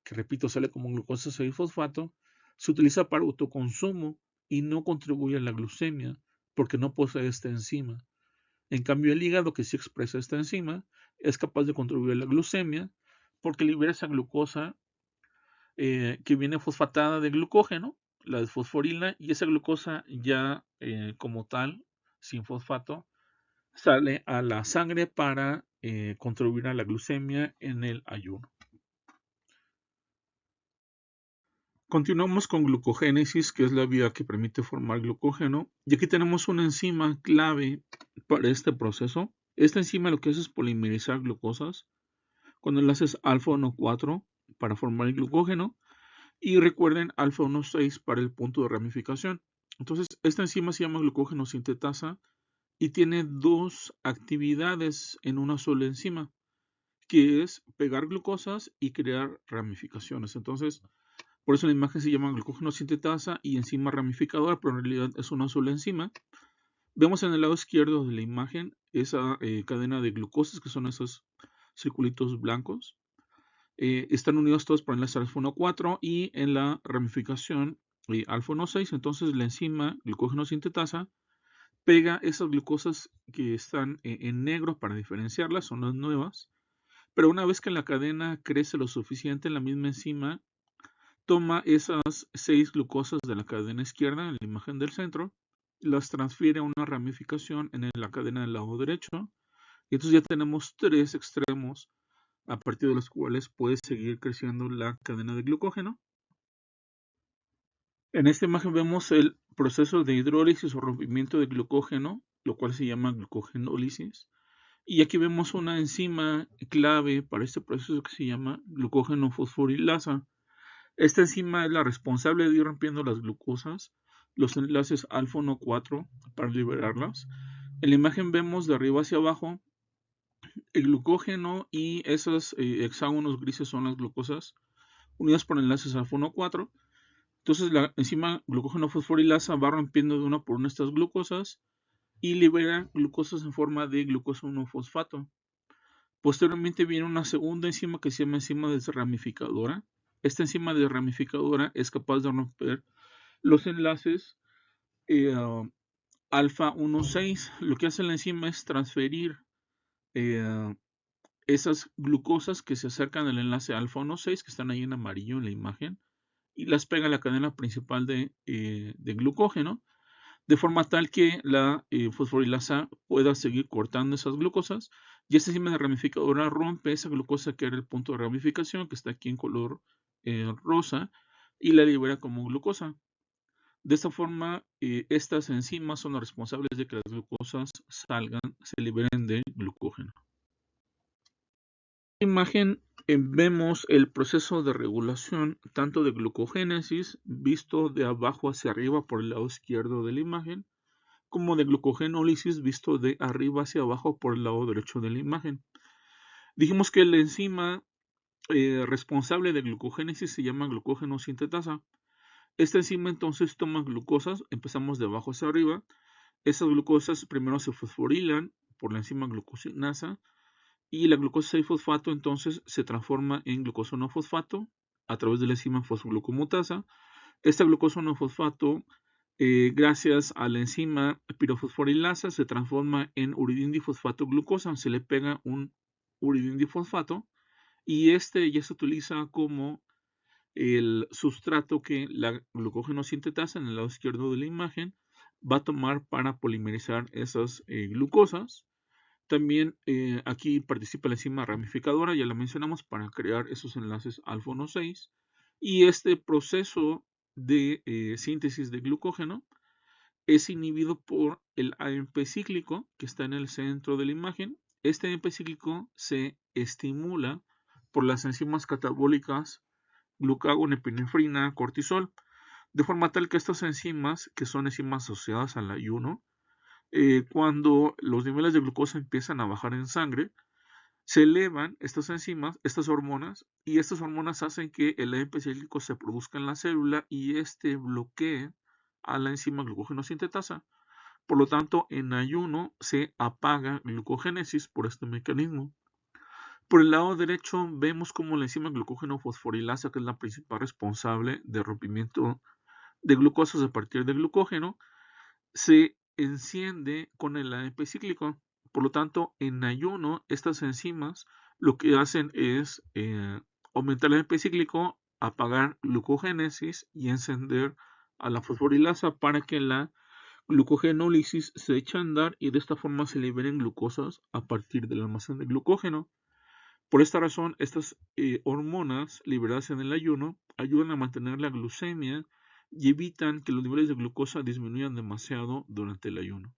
que repito sale como glucosa 6-fosfato, se utiliza para autoconsumo y no contribuye a la glucemia porque no posee esta enzima. En cambio el hígado, que sí expresa esta enzima, es capaz de contribuir a la glucemia porque libera esa glucosa que viene fosfatada de glucógeno, la desfosforila, y esa glucosa ya como tal, sin fosfato, sale a la sangre para contribuir a la glucemia en el ayuno. Continuamos con glucogénesis, que es la vía que permite formar glucógeno, y aquí tenemos una enzima clave para este proceso. Esta enzima lo que hace es polimerizar glucosas con enlaces alfa 1,4 para formar el glucógeno. Y recuerden alfa 1,6 para el punto de ramificación. Entonces, esta enzima se llama glucógeno sintetasa y tiene dos actividades en una sola enzima, que es pegar glucosas y crear ramificaciones. Entonces, por eso la imagen se llama glucógeno sintetasa y enzima ramificadora, pero en realidad es una sola enzima. Vemos en el lado izquierdo de la imagen esa cadena de glucosas, que son esos circulitos blancos. Están unidos todos por enlace alfa 1,4 y en la ramificación alfa 1,6. Entonces la enzima glucógeno sintetasa pega esas glucosas que están en negro para diferenciarlas, son las nuevas. Pero una vez que la cadena crece lo suficiente, la misma enzima toma esas 6 glucosas de la cadena izquierda en la imagen del centro, las transfiere a una ramificación en la cadena del lado derecho, y entonces ya tenemos 3 extremos a partir de los cuales puede seguir creciendo la cadena de glucógeno. En esta imagen vemos el proceso de hidrólisis o rompimiento de glucógeno, lo cual se llama glucogenólisis. Y aquí vemos una enzima clave para este proceso que se llama glucógeno fosforilasa. Esta enzima es la responsable de ir rompiendo las glucosas, los enlaces alfa 1,4 para liberarlas. En la imagen vemos de arriba hacia abajo el glucógeno y esos hexágonos grises son las glucosas unidas por enlaces alfa 1,4. Entonces la enzima glucógeno fosforilasa va rompiendo de una por una estas glucosas y libera glucosas en forma de glucosa 1-fosfato. Posteriormente viene una segunda enzima que se llama enzima desramificadora. Esta enzima desramificadora es capaz de romper los enlaces alfa 1,6. Lo que hace la enzima es transferir esas glucosas que se acercan al enlace alfa 1,6, que están ahí en amarillo en la imagen, y las pega a la cadena principal de glucógeno, de forma tal que la fosforilasa pueda seguir cortando esas glucosas, y esta enzima de ramificadora rompe esa glucosa que era el punto de ramificación, que está aquí en color rosa, y la libera como glucosa. De esta forma, estas enzimas son las responsables de que las glucosas salgan, se liberen de glucógeno. En esta imagen vemos el proceso de regulación tanto de glucogénesis, visto de abajo hacia arriba por el lado izquierdo de la imagen, como de glucogenólisis, visto de arriba hacia abajo por el lado derecho de la imagen. Dijimos que la enzima responsable de glucogénesis se llama glucógeno sintetasa. Esta enzima entonces toma glucosas, empezamos de abajo hacia arriba. Esas glucosas primero se fosforilan por la enzima glucosinasa y la glucosa 6-fosfato entonces se transforma en glucosa 1-fosfato a través de la enzima fosfoglucomutasa. Esta glucosa 1-fosfato, gracias a la enzima pirofosforilasa, se transforma en uridindifosfato glucosa. Se le pega un uridindifosfato y este ya se utiliza como el sustrato que la glucógeno sintetasa en el lado izquierdo de la imagen va a tomar para polimerizar esas glucosas. También aquí participa la enzima ramificadora, ya la mencionamos, para crear esos enlaces alfa 1,6. Y este proceso de síntesis de glucógeno es inhibido por el AMP cíclico que está en el centro de la imagen. Este AMP cíclico se estimula por las enzimas catabólicas glucagonepinefrina, cortisol, de forma tal que estas enzimas, que son enzimas asociadas al ayuno, cuando los niveles de glucosa empiezan a bajar en sangre, se elevan estas enzimas, estas hormonas, y estas hormonas hacen que el AMP cíclico se produzca en la célula y este bloquee a la enzima glucógeno sintetasa. Por lo tanto, en ayuno se apaga glucogénesis por este mecanismo. Por el lado derecho vemos como la enzima glucógeno fosforilasa, que es la principal responsable del rompimiento de glucosas a partir del glucógeno, se enciende con el AMP cíclico. Por lo tanto, en ayuno, estas enzimas lo que hacen es aumentar el AMP cíclico, apagar glucogénesis y encender a la fosforilasa para que la glucogenólisis se eche a andar y de esta forma se liberen glucosas a partir del almacén de glucógeno. Por esta razón, estas hormonas liberadas en el ayuno ayudan a mantener la glucemia y evitan que los niveles de glucosa disminuyan demasiado durante el ayuno.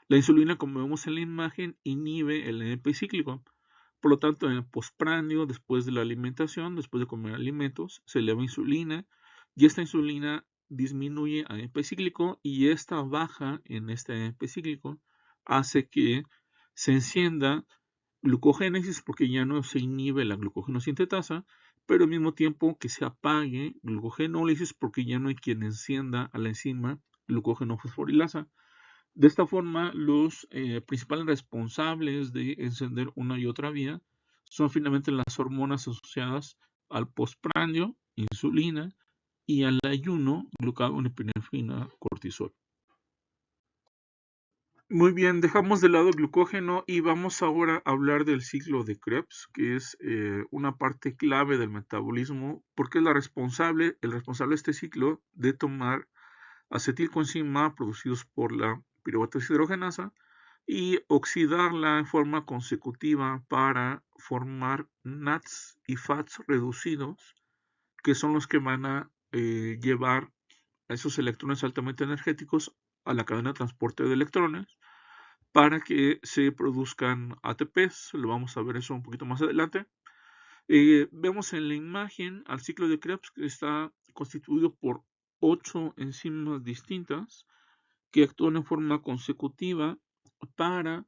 La insulina, como vemos en la imagen, inhibe el AMP cíclico. Por lo tanto, en el postprandio, después de la alimentación, después de comer alimentos, se eleva insulina y esta insulina disminuye AMP cíclico y esta baja en este AMP cíclico hace que se encienda glucogénesis porque ya no se inhibe la glucogenosintetasa, pero al mismo tiempo que se apague glucogenólisis porque ya no hay quien encienda a la enzima glucógeno-fosforilasa. De esta forma, los principales responsables de encender una y otra vía son finalmente las hormonas asociadas al postprandio, insulina, y al ayuno, glucagonepinefrina, cortisol. Muy bien, dejamos de lado el glucógeno y vamos ahora a hablar del ciclo de Krebs, que es una parte clave del metabolismo, porque es el responsable de este ciclo de tomar acetilcoenzima producidos por la piruvato deshidrogenasa y oxidarla en forma consecutiva para formar NADs y FADs reducidos, que son los que van a llevar a esos electrones altamente energéticos a la cadena de transporte de electrones para que se produzcan ATPs. Lo vamos a ver eso un poquito más adelante. Vemos en la imagen al ciclo de Krebs, que está constituido por 8 enzimas distintas que actúan en forma consecutiva para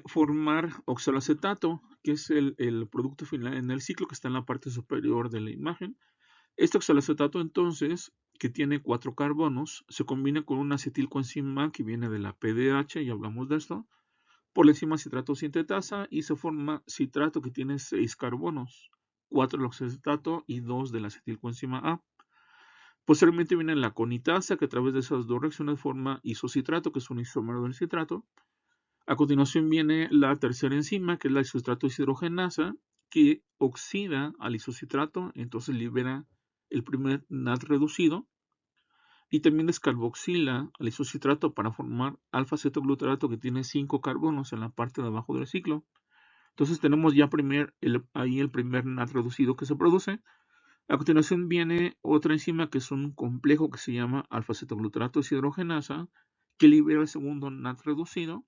formar oxalacetato, que es el producto final en el ciclo que está en la parte superior de la imagen. Este oxalacetato, entonces, que tiene 4 carbonos, se combina con una acetilcoenzima que viene de la PDH, y hablamos de esto, por la enzima citrato sintetasa, y se forma citrato que tiene 6 carbonos, 4 del oxalacetato y 2 de la acetilcoenzima A. Posteriormente viene la conitasa, que a través de esas dos reacciones forma isocitrato, que es un isómero del citrato. A continuación viene la tercera enzima, que es la isocitrato deshidrogenasa, que oxida al isocitrato, entonces libera el primer NAD reducido, y también descarboxila al isocitrato para formar alfa-cetoglutarato, que tiene 5 carbonos en la parte de abajo del ciclo. Entonces tenemos ya ahí el primer NAD reducido que se produce. A continuación viene otra enzima que es un complejo que se llama alfa-cetoglutarato deshidrogenasa, que libera el segundo NAD reducido.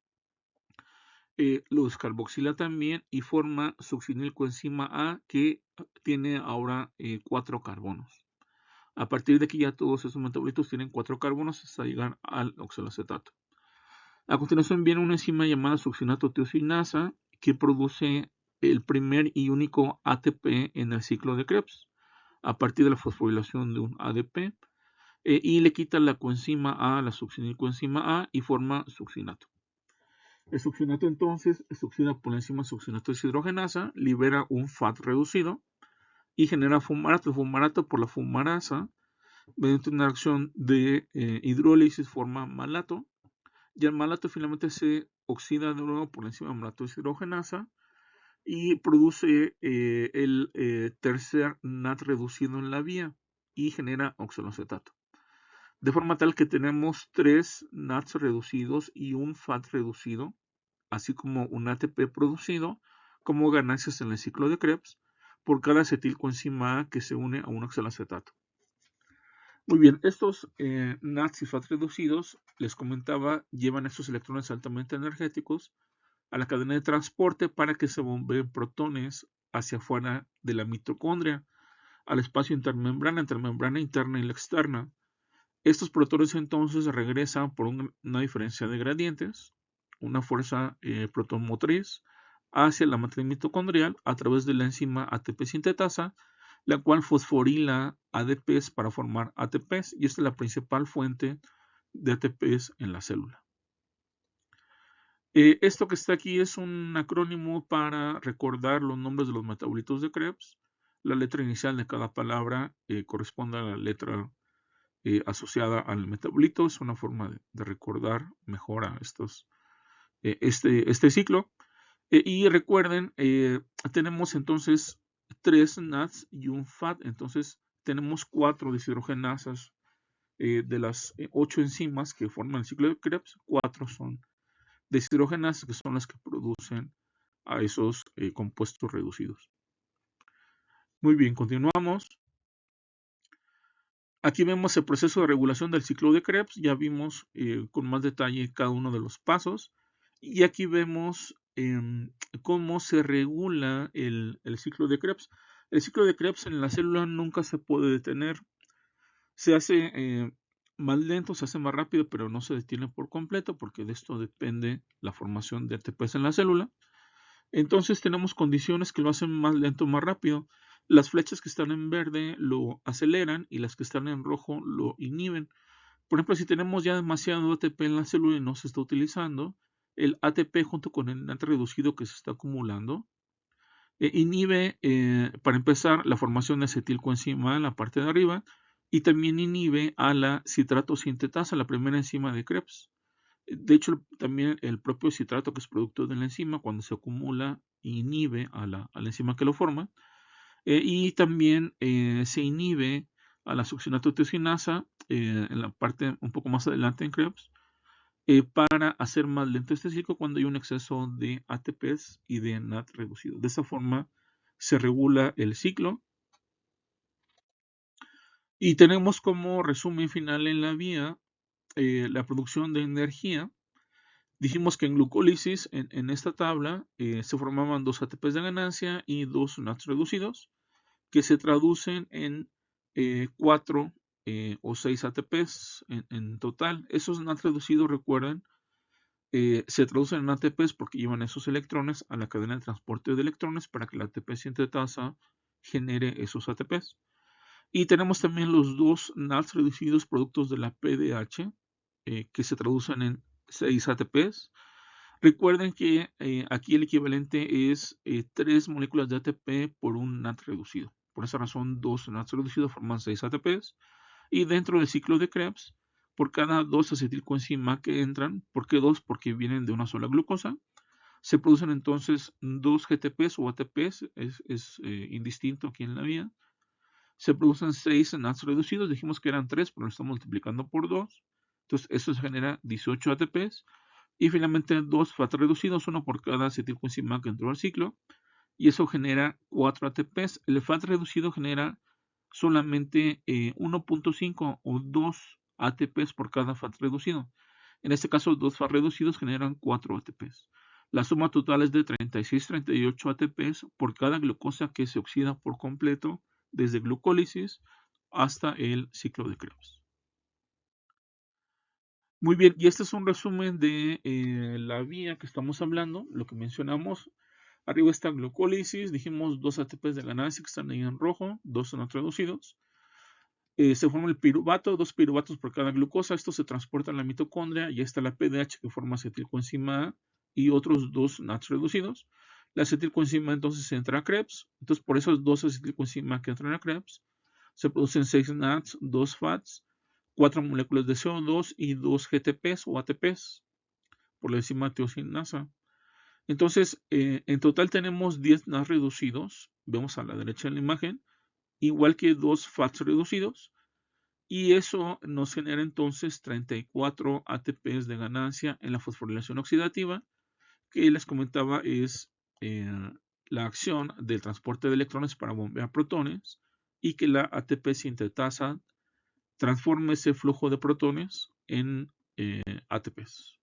Lo descarboxila también y forma succinilcoenzima A, que tiene ahora 4 carbonos. A partir de aquí ya todos esos metabolitos tienen 4 carbonos hasta llegar al oxalacetato. A continuación viene una enzima llamada succinato-teosinasa que produce el primer y único ATP en el ciclo de Krebs a partir de la fosforilación de un ADP, y le quita la coenzima A, la succinilcoenzima A, y forma succinato. El succinato entonces se oxida por la enzima succinato deshidrogenasa, libera un FAT reducido y genera fumarato. El fumarato por la fumarasa, mediante una reacción de hidrólisis, forma malato, y el malato finalmente se oxida de nuevo por la enzima malato deshidrogenasa y produce el tercer NAD reducido en la vía y genera oxalacetato. De forma tal que tenemos 3 NADs reducidos y un FAT reducido, así como un ATP producido como ganancias en el ciclo de Krebs por cada acetilcoenzima A que se une a un oxalacetato. Muy bien, estos NADs y FAT reducidos, les comentaba, llevan estos electrones altamente energéticos a la cadena de transporte para que se bombeen protones hacia afuera de la mitocondria, al espacio intermembrana, entre la membrana interna y la externa. Estos protones entonces regresan por una diferencia de gradientes, una fuerza protomotriz, hacia la matriz mitocondrial a través de la enzima ATP sintetasa, la cual fosforila ADPs para formar ATPs, y esta es la principal fuente de ATPs en la célula. Esto que está aquí es un acrónimo para recordar los nombres de los metabolitos de Krebs. La letra inicial de cada palabra corresponde a la letra asociada al metabolito. Es una forma de recordar mejor a este ciclo. Y recuerden, tenemos entonces 3 NADs y un FAT. Entonces tenemos 4 deshidrogenasas de las 8 enzimas que forman el ciclo de Krebs. 4 son deshidrogenasas, que son las que producen a esos compuestos reducidos. Muy bien, continuamos. Aquí vemos el proceso de regulación del ciclo de Krebs. Ya vimos con más detalle cada uno de los pasos. Y aquí vemos cómo se regula el ciclo de Krebs. El ciclo de Krebs en la célula nunca se puede detener. Se hace más lento, se hace más rápido, pero no se detiene por completo, porque de esto depende la formación de ATPs en la célula. Entonces tenemos condiciones que lo hacen más lento, más rápido. Las flechas que están en verde lo aceleran y las que están en rojo lo inhiben. Por ejemplo, si tenemos ya demasiado ATP en la célula y no se está utilizando, el ATP junto con el NAT reducido que se está acumulando inhibe, para empezar, la formación de acetilcoenzima en la parte de arriba, y también inhibe a la citrato sintetasa, la primera enzima de Krebs. De hecho, también el propio citrato, que es producto de la enzima, cuando se acumula, inhibe a la enzima que lo forma. Y también se inhibe a la succinatoteosinasa en la parte un poco más adelante en Krebs, para hacer más lento este ciclo cuando hay un exceso de ATPs y de NAT reducido. De esa forma se regula el ciclo. Y tenemos como resumen final en la vía la producción de energía. Dijimos que en glucólisis, en esta tabla, se formaban 2 ATPs de ganancia y 2 NATs reducidos, que se traducen en 4 o 6 ATPs en total. Esos NATs reducidos, recuerden, se traducen en ATPs porque llevan esos electrones a la cadena de transporte de electrones para que la ATP sintetasa genere esos ATPs. Y tenemos también los 2 NATs reducidos productos de la PDH, que se traducen en 6 ATPs. Recuerden que aquí el equivalente es 3 moléculas de ATP por un NAT reducido. Por esa razón, 2 NATs reducidos forman 6 ATPs. Y dentro del ciclo de Krebs, por cada 2 acetilcoenzima que entran, ¿por qué 2? Porque vienen de una sola glucosa. Se producen entonces 2 GTPs o ATPs, es indistinto aquí en la vía. Se producen 6 NATs reducidos, dijimos que eran 3, pero lo estamos multiplicando por 2. Entonces, eso genera 18 ATPs. Y finalmente 2 FAT reducidos, uno por cada acetilcoenzima que entró al ciclo. Y eso genera 4 ATPs. El FAT reducido genera solamente 1.5 o 2 ATPs por cada FAT reducido. En este caso, 2 FAT reducidos generan 4 ATPs. La suma total es de 36-38 ATPs por cada glucosa que se oxida por completo desde glucólisis hasta el ciclo de Krebs. Muy bien, y este es un resumen de la vía que estamos hablando, lo que mencionamos. Arriba está glucólisis, dijimos 2 ATPs de ganancia que están ahí en rojo, 2 son reducidos. Se forma el piruvato, 2 piruvatos por cada glucosa. Esto se transporta a la mitocondria y está la PDH que forma acetilcoenzima A y otros 2 NATs reducidos. La acetilcoenzima entonces entra a Krebs. Entonces, por esos 2 acetilcoenzima que entran a Krebs, se producen 6 NATs, 2 FATs, 4 moléculas de CO2 y 2 GTPs o ATPs por la enzima teosinasa. Entonces, en total tenemos 10 NATs reducidos. Vemos a la derecha en la imagen, igual que 2 FATs reducidos. Y eso nos genera entonces 34 ATPs de ganancia en la fosforilación oxidativa, que les comentaba es la acción del transporte de electrones para bombear protones, y que la ATP sintetasa transforma ese flujo de protones en ATPs.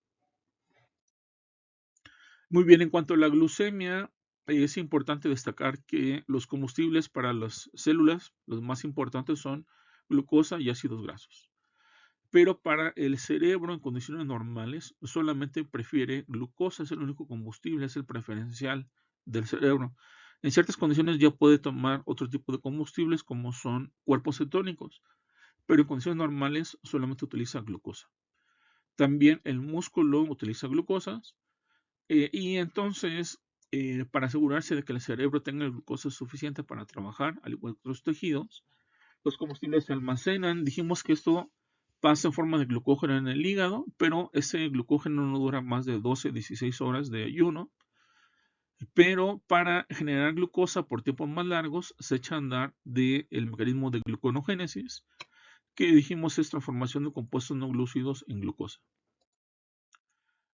Muy bien, en cuanto a la glucemia, es importante destacar que los combustibles para las células, los más importantes son glucosa y ácidos grasos. Pero para el cerebro en condiciones normales solamente prefiere glucosa, es el único combustible, es el preferencial del cerebro. En ciertas condiciones ya puede tomar otro tipo de combustibles como son cuerpos cetónicos, pero en condiciones normales solamente utiliza glucosa. También el músculo utiliza glucosas y entonces para asegurarse de que el cerebro tenga glucosa suficiente para trabajar, al igual que otros tejidos, los combustibles se almacenan. Dijimos que esto pasa en forma de glucógeno en el hígado, pero ese glucógeno no dura más de 12-16 horas de ayuno. Pero para generar glucosa por tiempos más largos se echa a andar del mecanismo de gluconogénesis, que dijimos es transformación de compuestos no glúcidos en glucosa.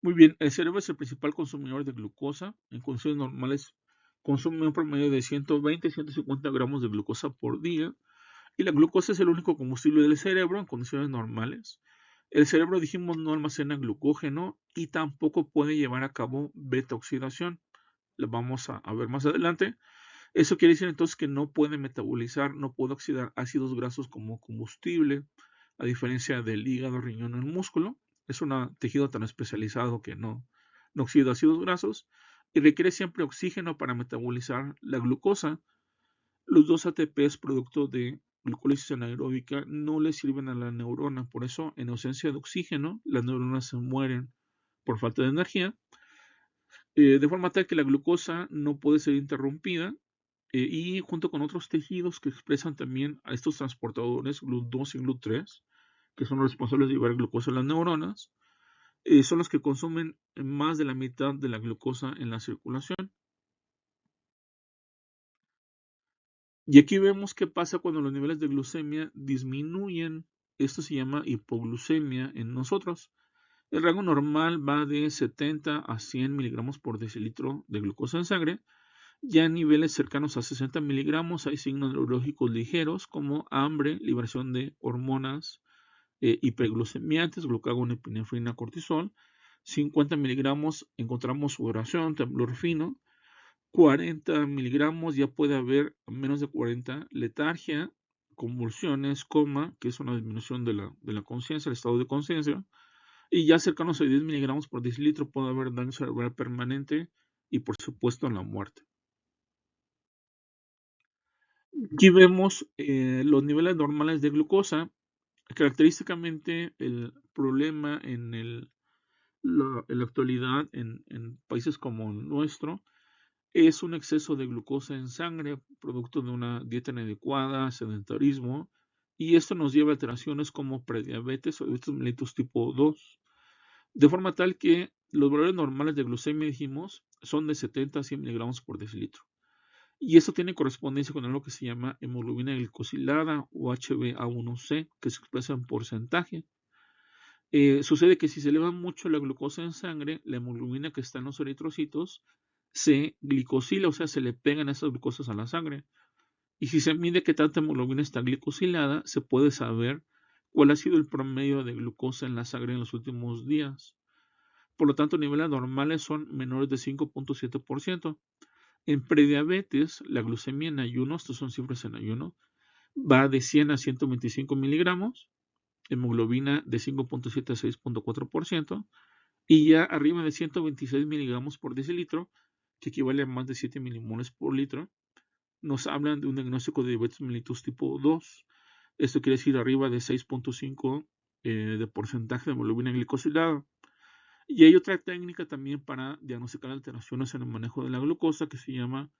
Muy bien, el cerebro es el principal consumidor de glucosa. En condiciones normales consume un promedio de 120-150 gramos de glucosa por día. Y la glucosa es el único combustible del cerebro en condiciones normales. El cerebro, dijimos, no almacena glucógeno y tampoco puede llevar a cabo beta oxidación. Lo vamos a ver más adelante. Eso quiere decir entonces que no puede metabolizar, no puede oxidar ácidos grasos como combustible, a diferencia del hígado, riñón o el músculo. Es un tejido tan especializado que no oxida ácidos grasos y requiere siempre oxígeno para metabolizar la glucosa. Los dos ATPs producto de glucólisis anaeróbica no le sirven a la neurona, por eso en ausencia de oxígeno las neuronas se mueren por falta de energía, de forma tal que la glucosa no puede ser interrumpida y junto con otros tejidos que expresan también a estos transportadores GLUT2 y GLUT3, que son los responsables de llevar glucosa a las neuronas, son los que consumen más de la mitad de la glucosa en la circulación. Y aquí vemos qué pasa cuando los niveles de glucemia disminuyen. Esto se llama hipoglucemia en nosotros. El rango normal va de 70 a 100 miligramos por decilitro de glucosa en sangre. Ya en niveles cercanos a 60 miligramos hay signos neurológicos ligeros como hambre, liberación de hormonas hiperglucemiantes, glucagón, epinefrina, cortisol. 50 miligramos encontramos sudoración, temblor fino. 40 miligramos ya puede haber menos de 40 letargia, convulsiones, coma, que es una disminución de la conciencia, el estado de conciencia, y ya cercanos a 10 miligramos por decilitro puede haber daño cerebral permanente y por supuesto la muerte. Aquí vemos los niveles normales de glucosa. Característicamente el problema en la actualidad en países como el nuestro es un exceso de glucosa en sangre, producto de una dieta inadecuada, sedentarismo, y esto nos lleva a alteraciones como prediabetes o diabetes mellitus tipo 2, de forma tal que los valores normales de glucemia, dijimos, son de 70 a 100 miligramos por decilitro. Y esto tiene correspondencia con algo que se llama hemoglobina glicosilada o HbA1c, que se expresa en porcentaje. Sucede que si se eleva mucho la glucosa en sangre, la hemoglobina que está en los eritrocitos se glicosila, o sea, se le pegan esas glucosas a la sangre. Y si se mide qué tanta hemoglobina está glicosilada, se puede saber cuál ha sido el promedio de glucosa en la sangre en los últimos días. Por lo tanto, niveles normales son menores de 5.7%. En prediabetes, la glucemia en ayuno, estos son cifras en ayuno, va de 100 a 125 miligramos, hemoglobina de 5.7 a 6.4%, y ya arriba de 126 miligramos por decilitro, que equivale a más de 7 milimoles por litro, nos hablan de un diagnóstico de diabetes mellitus tipo 2. Esto quiere decir arriba de 6.5 de porcentaje de hemoglobina glicosilada. Y hay otra técnica también para diagnosticar alteraciones en el manejo de la glucosa que se llama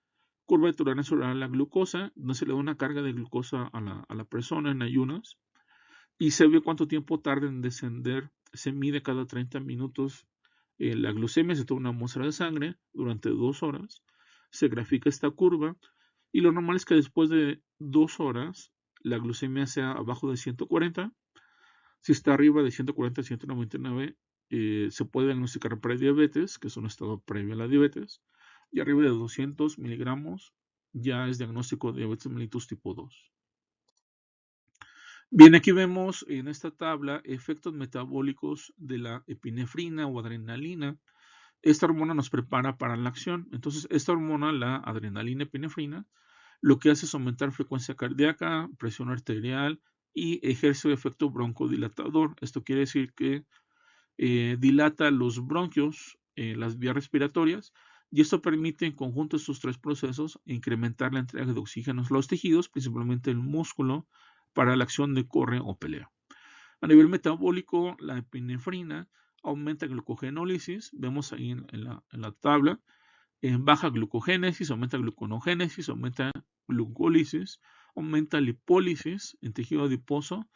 curva de tolerancia oral a la glucosa, donde se le da una carga de glucosa a la persona en ayunas y se ve cuánto tiempo tarda en descender. Se mide cada 30 minutos la glucemia, se toma una muestra de sangre durante 2 horas, se grafica esta curva y lo normal es que después de 2 horas la glucemia sea abajo de 140. Si está arriba de 140 a 199, se puede diagnosticar prediabetes, que es un estado previo a la diabetes, y arriba de 200 miligramos ya es diagnóstico de diabetes mellitus tipo 2. Bien, aquí vemos en esta tabla efectos metabólicos de la epinefrina o adrenalina. esta hormona nos prepara para la acción. Entonces, esta hormona, la adrenalina epinefrina, lo que hace es aumentar frecuencia cardíaca, presión arterial y ejerce un efecto broncodilatador. Esto quiere decir que dilata los bronquios, las vías respiratorias, y esto permite en conjunto estos tres procesos incrementar la entrega de oxígeno a los tejidos, principalmente el músculo, para la acción de corre o pelea. A nivel metabólico, la epinefrina aumenta glucogenólisis, vemos ahí en la tabla, baja glucogénesis, aumenta gluconogénesis, aumenta glucólisis, aumenta lipólisis en tejido adiposo,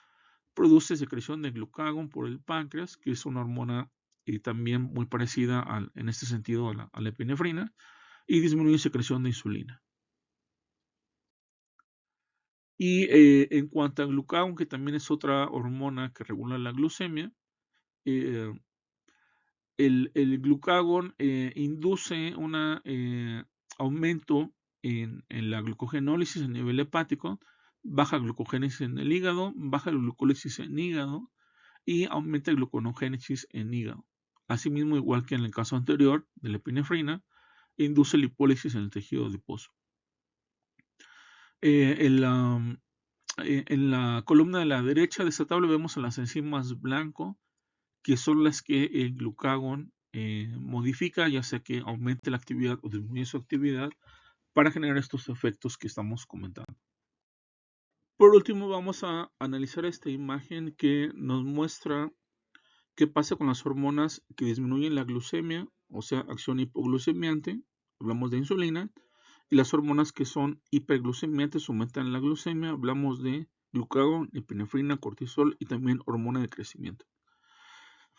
produce secreción de glucagón por el páncreas, que es una hormona también muy parecida en este sentido a la epinefrina, y disminuye secreción de insulina. Y en cuanto a glucagón, que también es otra hormona que regula la glucemia, el glucagón induce un aumento en la glucogenólisis a nivel hepático, baja glucogénesis en el hígado, baja glucólisis en hígado y aumenta gluconogénesis en hígado. Asimismo, igual que en el caso anterior de la epinefrina, induce lipólisis en el tejido adiposo. En la columna de la derecha de esta tabla vemos a las enzimas blanco, que son las que el glucagón modifica, ya sea que aumente la actividad o disminuye su actividad para generar estos efectos que estamos comentando. Por último, vamos a analizar esta imagen que nos muestra qué pasa con las hormonas que disminuyen la glucemia, o sea, acción hipoglucemiante, hablamos de insulina, y las hormonas que son hiperglucemiantes aumentan la glucemia, hablamos de glucagón, epinefrina, cortisol y también hormona de crecimiento.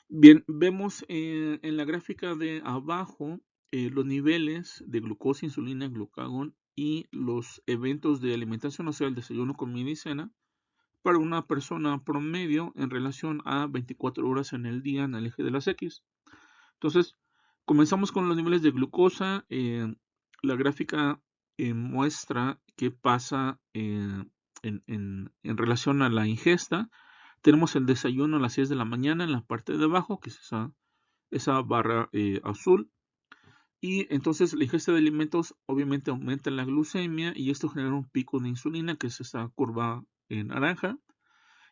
Bien, vemos en la gráfica de abajo los niveles de glucosa, insulina, glucagón y los eventos de alimentación, o sea, el desayuno, comida y cena, para una persona promedio en relación a 24 horas en el día en el eje de las X. Entonces, comenzamos con los niveles de glucosa. La gráfica muestra qué pasa en relación a la ingesta. Tenemos el desayuno a las 6 de la mañana en la parte de abajo, que es esa barra azul. Y entonces la ingesta de alimentos obviamente aumenta la glucemia y esto genera un pico de insulina, que es esa curva en naranja.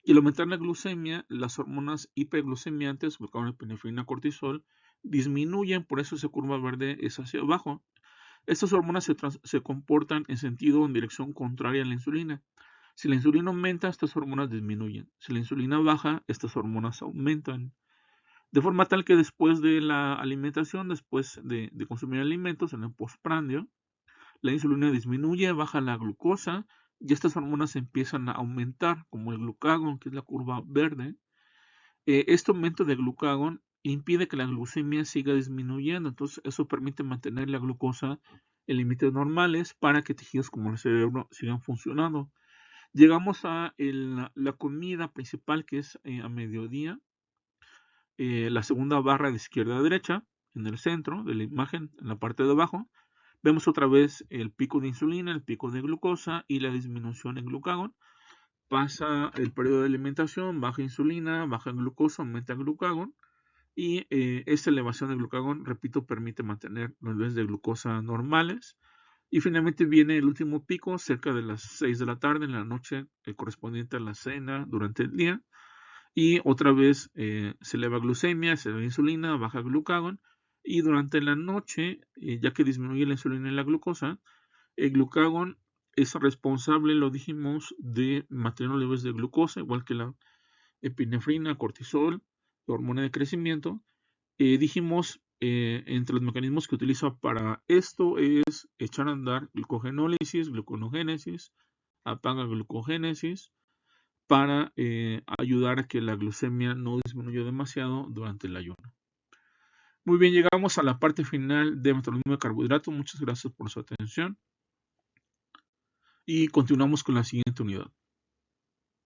Y al aumentar la glucemia, las hormonas hiperglucemiantes, glucagón, epinefrina, cortisol, disminuyen, por eso esa curva verde es hacia abajo. Estas hormonas se comportan en dirección contraria a la insulina. Si la insulina aumenta, estas hormonas disminuyen. Si la insulina baja, estas hormonas aumentan. De forma tal que después de la alimentación, después de consumir alimentos, en el postprandio, la insulina disminuye, baja la glucosa y estas hormonas empiezan a aumentar, como el glucagón, que es la curva verde. Este aumento de glucagón impide que la glucemia siga disminuyendo, entonces eso permite mantener la glucosa en límites normales para que tejidos como el cerebro sigan funcionando. Llegamos a la comida principal, que es a mediodía. La segunda barra de izquierda a derecha, en el centro de la imagen, en la parte de abajo, vemos otra vez el pico de insulina, el pico de glucosa y la disminución en glucagón. Pasa el periodo de alimentación, baja insulina, baja glucosa, aumenta glucagón. Y esta elevación de glucagón, repito, permite mantener los niveles de glucosa normales. Y finalmente viene el último pico cerca de las 6 de la tarde en la noche, correspondiente a la cena durante el día. Y otra vez se eleva glucemia, se eleva insulina, baja glucagón. Y durante la noche, ya que disminuye la insulina y la glucosa, el glucagón es responsable, lo dijimos, de mantener los niveles de glucosa, igual que la epinefrina, cortisol, la hormona de crecimiento. Dijimos, entre los mecanismos que utiliza para esto es echar a andar glucogenólisis, gluconogénesis, apaga glucogénesis, para ayudar a que la glucemia no disminuya demasiado durante el ayuno. Muy bien, llegamos a la parte final de metabolismo de carbohidratos. Muchas gracias por su atención. Y continuamos con la siguiente unidad.